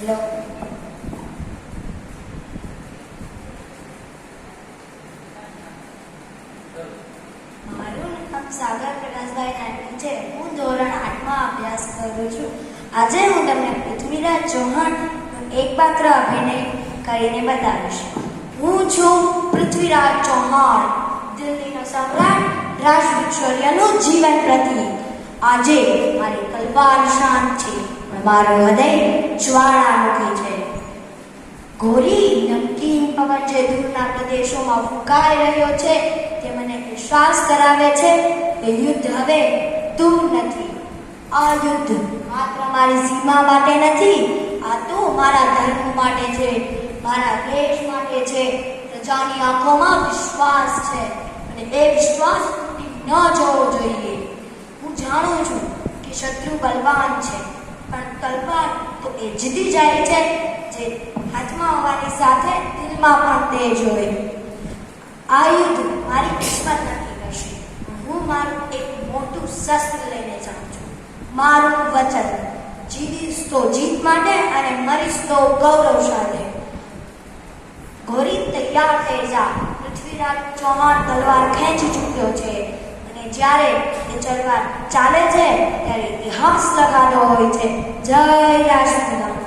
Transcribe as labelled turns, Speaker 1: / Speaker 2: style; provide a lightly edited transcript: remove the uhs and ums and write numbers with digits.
Speaker 1: Hello. મારું નામ સાગર પ્રકાશભાઈ નાયક છે. હું ધોરણ 8માં અભ્યાસ કરું છું. આજે હું તમને પૃથ્વીરાજ ચૌહાણનું એક પાત્ર અભિનય કરીને બતાવીશ. હું છું પૃથ્વીરાજ ચૌહાણ, દિલ્હીનો સમ્રાટ, રાજવિક્ટોરિયાનું જીવન પ્રતીક. આજે મારી તલવાર શાંત છે, પણ મારું હૃદય જ્વાળામુખી છે. ઘોરી નમકીન પવન જે દૂરના પ્રદેશોમાં ફૂંકાઈ રહ્યો છે તે મને વિશ્વાસ કરાવે છે કે યુદ્ધ હવે દૂર નથી. આ યુદ્ધ માત્ર મારી સીમા માટે નથી, આ તો મારા ધર્મ માટે છે, મારા દેશ માટે છે. પ્રજાની આંખોમાં વિશ્વાસ છે અને એ વિશ્વાસ તૂટી ન જવો જોઈએ. હું જાણું છું કે શત્રુ બલવાન છે, પણ તલવાર તો એ જીતી જાય છે જે હાથમાં હોવાની સાથે દિલમાં પણ તેજ હોય. આ યુદ્ધ મારી કિસ્મત નક્કી કરશે. હું મારું એક મોટું શસ્ત્ર લઈને જાઉં છું, મારું વચન. જીવીશ તો જીત માટે અને મરીશ તો ગૌરવ સાથે. ઘોરી તૈયાર થઈ જા. પૃથ્વીરાજ ચૌહાણ તલવાર ખેંચી ચૂક્યો છે અને જ્યારે એ તલવાર ચાલે છે ત્યારે ઇતિહાસ લખાતો હોય છે. જય રાજપૂત.